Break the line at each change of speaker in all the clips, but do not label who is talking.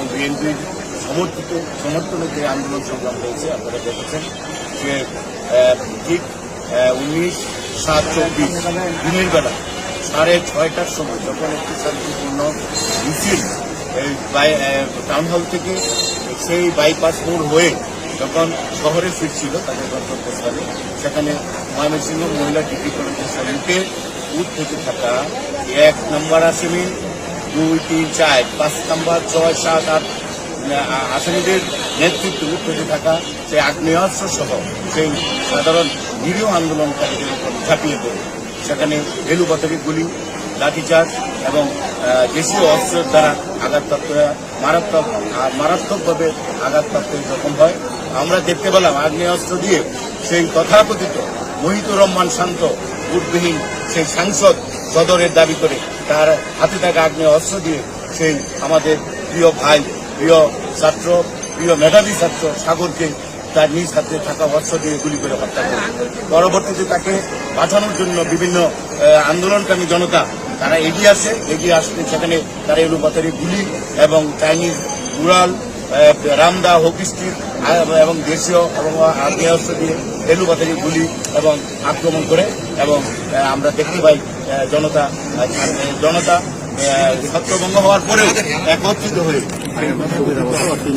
এবং বিএনপির সমর্থনে যে আন্দোলন সংগ্রাম হয়েছে আপনারা দেখেছেন যে ঠিক 19/7/24 দিনের বেলা 6:30টার সময় যখন একটি শান্তিপূর্ণ মিছিল টাউন হল থেকে সেই বাইপাস মোড় হয়ে যখন শহরে ফিরছিল তাদের গন্তব্যস্থলে, সেখানে ময়মনসিংহ মহিলা ডিগ্রি কলেজের সম্মুখে থেকে থাকা 1 নম্বর আসামি, 2, 3, 4, 5 নম্বর, 6, 7, 8 আসামিদের নেতৃত্বে উঠতে থাকা সেই আগ্নেয়াস্ত্র সহ সেই সাধারণ নিরীহ আন্দোলনকারীদের উপর ঝাঁপিয়ে পড়ে সেখানে এলুপাতারি গুলি, লাঠিচার্জ এবং দেশীয় অস্ত্রের দ্বারা আঘাতপ্রাপ্ত মারাত্মকভাবে আঘাতপ্রাপ্ত জখম হয়। আমরা দেখতে পেলাম আগ্নেয়াস্ত্র দিয়ে সেই তথাকথিত মহিতুর রহমান শান্ত ভোটবিহীন সেই সাংসদ সদরের দাবি করে তার হাতে থাকা আগ্নেয় অস্ত্র দিয়ে সেই আমাদের প্রিয় ভাই, প্রিয় ছাত্র, প্রিয় মেধাবী ছাত্র সাগরকে তার নিজ হাতে থাকা অস্ত্র দিয়ে গুলি করে হত্যা করে। পরবর্তীতে তাকে বাঁচানোর জন্য বিভিন্ন আন্দোলনকামী জনতা তারা এগিয়ে আসলে সেখানে তারা এলুপাতারি গুলি এবং চাইনিজ উড়াল, রামদা, হকিস্টিক এবং দেশীয় এবং আগ্নেয়াস্ত্র দিয়ে এলুপাতারি গুলি এবং আক্রমণ করে এবং আমরা দেখতে পাই জনতা ছত্রভঙ্গ হওয়ার পরেও একত্রিত হয়ে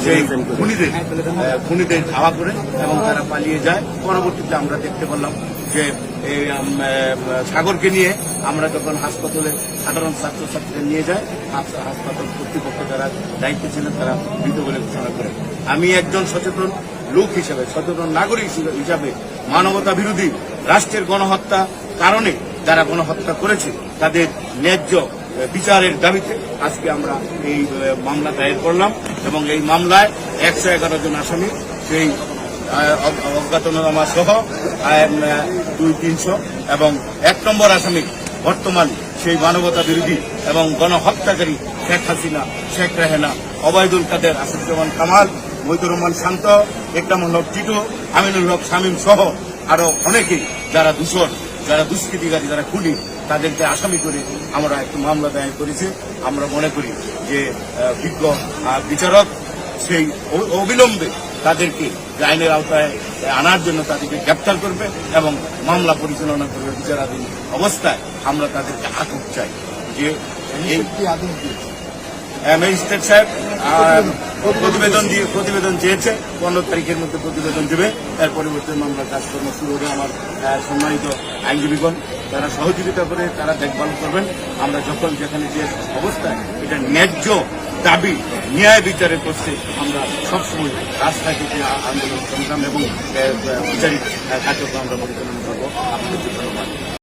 সেই খুনিদের ধাওয়া করে এবং তারা পালিয়ে যায়। পরবর্তীতে আমরা দেখতে পেলাম যে সাগরকে নিয়ে আমরা যখন হাসপাতালে সাধারণ ছাত্রছাত্রীরা নিয়ে যায়, হাসপাতাল কর্তৃপক্ষ যারা দায়িত্বে ছিলেন তারা মৃত বলে ঘোষণা করে। আমি একজন সচেতন লোক হিসেবে, সচেতন নাগরিক হিসাবে মানবতা বিরোধী রাষ্ট্রের গণহত্যা কারণে যারা গণহত্যা করেছে তাদের ন্যায্য বিচারের দাবিতে আজকে আমরা এই মামলা দায়ের করলাম এবং এই মামলায় 111 জন আসামি সেই অজ্ঞাতনামা সহ 200-300 এবং 1 নম্বর আসামি বর্তমান সেই মানবতা বিরোধী এবং গণহত্যাকারী শেখ হাসিনা, শেখ রেহানা, ওবায়দুল কাদের, আসাদুজ্জামান কামাল, মহিতুর রহমান শান্ত, একরামুল হক টিটু, আমিনুল হক শামীম সহ আরো অনেকেই যারা দূষণ, যারা দুষ্কৃতিকারী, যারা খুনি, তাদেরকে আসামি করে আমরা একটি মামলা দায়ের করেছি। আমরা মনে করি যে বিজ্ঞ বিচারক সেই অবিলম্বে তাদেরকে আইনের আওতায় আনার জন্য তাদেরকে গ্রেপ্তার করবে এবং মামলা পরিচালনা করবে বিচারাধীন অবস্থায়। আমরা তাদেরকে আটক চাই। যে ম্যাজিস্ট্রেট সাহেব প্রতিবেদন চেয়েছে, 15 তারিখের মধ্যে প্রতিবেদন দেবে। এর পরিবর্তে মামলার কাজকর্ম শুরু হবে। আমার সম্মানিত আইনজীবীগণ তারা সহযোগিতা করে তারা দেখভাল করবেন। আমরা যখন যেখানে যে অবস্থায় এটা ন্যায্য দাবি ন্যায় বিচারের করছে, আমরা সবসময় রাস্তায় থেকে আন্দোলন সংগ্রাম এবং বিচারিক কার্যক্রম আমরা পরিচালনা করবো। আপনাদের ধন্যবাদ।